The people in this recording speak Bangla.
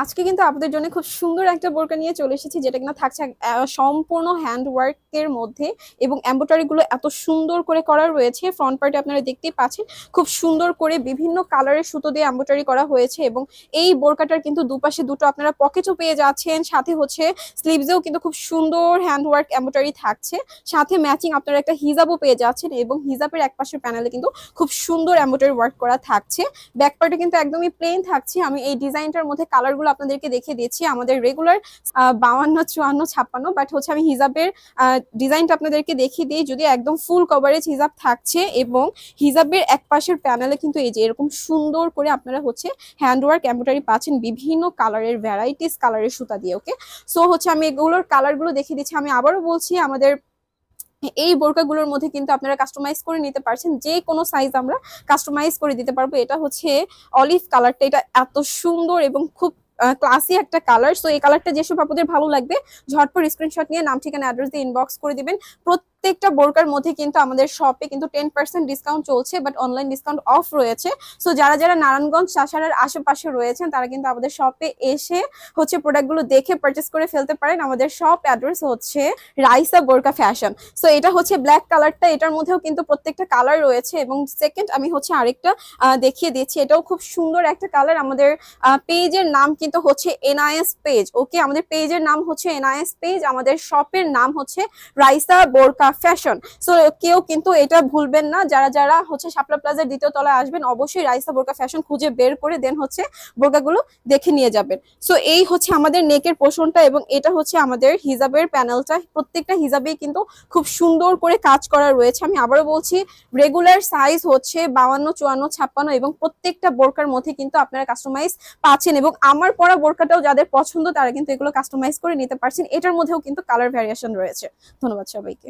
আজকে কিন্তু আপনাদের জন্য খুব সুন্দর একটা বোরকা নিয়ে চলে এসেছি, যেটা কিনা থাকছে সম্পূর্ণ হ্যান্ড ওয়ার্কের মধ্যে এবং এমব্রয়ডারি গুলো এত সুন্দর করে করা রয়েছে। ফ্রন্ট পার্টে আপনারা দেখতেই পাচ্ছেন খুব সুন্দর করে বিভিন্ন কালারের সুতো দিয়ে এমব্রয়ডারি করা হয়েছে এবং এই বোরকাটার কিন্তু দুপাশে দুটো আপনারা পকেটও পেয়ে যাচ্ছেন, সাথে হচ্ছে স্লিভসেও কিন্তু খুব সুন্দর হ্যান্ড ওয়ার্ক এমব্রয়ডারি থাকছে, সাথে ম্যাচিং আপনারা একটা হিজাবও পেয়ে যাচ্ছেন এবং হিজাবের এক পাশের প্যানেলে কিন্তু খুব সুন্দর এমব্রয়ডারি ওয়ার্ক করা থাকছে। ব্যাক পার্টে কিন্তু একদমই প্লেন থাকছে। আমি এই ডিজাইনটার মধ্যে কালারগুলো আপনাদেরকে দেখিয়ে দিচ্ছি। আমাদের রেগুলার 52, 54, 56, বাট হচ্ছে আমি হিজাবের ডিজাইনটা আপনাদেরকে দেখিয়ে দিই। যদি একদম ফুল কভারেজ হিজাব থাকছে এবং হিজাবের এক পাশের প্যানেলে কিন্তু এই যে এরকম সুন্দর করে আপনারা হচ্ছে হ্যান্ডওয়ার্ক এমব্রয়ডারি পাচ্ছেন বিভিন্ন কালারের, ভ্যারাইটিস কালারের সুতা দিয়ে। ওকে, সো হচ্ছে আমি এগুলোর কালারগুলো দেখিয়ে দিচ্ছি। আমি আবারও বলছি, আমাদের এই বোরকাগুলোর মধ্যে কিন্তু আপনারা কাস্টমাইজ করে নিতে পারছেন, যে কোনো সাইজ আমরা কাস্টমাইজ করে দিতে পারবো। এটা হচ্ছে অলিভ কালারটা, এটা এত সুন্দর এবং খুব ক্লাসি একটা কালার। সো এই কালারটা যেসব আপনাদের ভালো লাগবে ঝটপট স্ক্রিনশট নিয়ে নাম, ঠিকানা, অ্যাড্রেস দিয়ে ইনবক্স করে দিবেন। প্রত্যেকটা বোরকার মধ্যে কিন্তু আমাদের শপে কিন্তু 10% ডিসকাউন্ট চলছে, বাট অনলাইন ডিসকাউন্ট অফ রয়েছে। সো যারা যারা নারায়ণগঞ্জ, শাসারার আশেপাশে রয়েছেন তারা কিন্তু আমাদের শপে এসে হচ্ছে প্রোডাক্টগুলো দেখে পারচেস করে ফেলতে পারেন। আমাদের শপ অ্যাড্রেস হচ্ছে রাইসা বোরকা ফ্যাশন। সো এটা হচ্ছে ব্ল্যাক কালারটা, এটার মধ্যেও কিন্তু প্রত্যেকটা কালার রয়েছে এবং সেকেন্ড আমি হচ্ছে আরেকটা দেখিয়ে দিচ্ছি। এটাও খুব সুন্দর একটা কালার। আমাদের পেজের নাম কিন্তু হচ্ছে এনআইএস পেজ। ওকে, আমাদের পেজের নাম হচ্ছে এনআইএস পেজ, আমাদের শপের নাম হচ্ছে রাইসা বোরকা ফ্যাশন। সো কেউ কিন্তু এটা ভুলবেন না, যারা যারা হচ্ছে শাপলা প্লাজার দ্বিতীয় তলায় আসবেন অবশ্যই রাইসা বোরকা ফ্যাশন খুঁজে বের করে দেন হচ্ছে বোরকাগুলো দেখে নিয়ে যাবেন। সো এই হচ্ছে আমাদের নেকের পোর্শনটা এবং এটা হচ্ছে আমাদের হিজাবের প্যানেলটা। প্রত্যেকটা হিজাবেই কিন্তু খুব সুন্দর করে কাজ করা রয়েছে। আমি আবারও বলছি, রেগুলার সাইজ হচ্ছে 52, 54, 56 এবং প্রত্যেকটা বোরকার মধ্যে কিন্তু আপনারা কাস্টমাইজ পাচ্ছেন এবং আমার পরা বোরকাটাও যাদের পছন্দ তারা কিন্তু এগুলো কাস্টমাইজ করে নিতে পারছেন। এটার মধ্যেও কিন্তু কালার ভ্যারিয়েশন রয়েছে। ধন্যবাদ সবাইকে।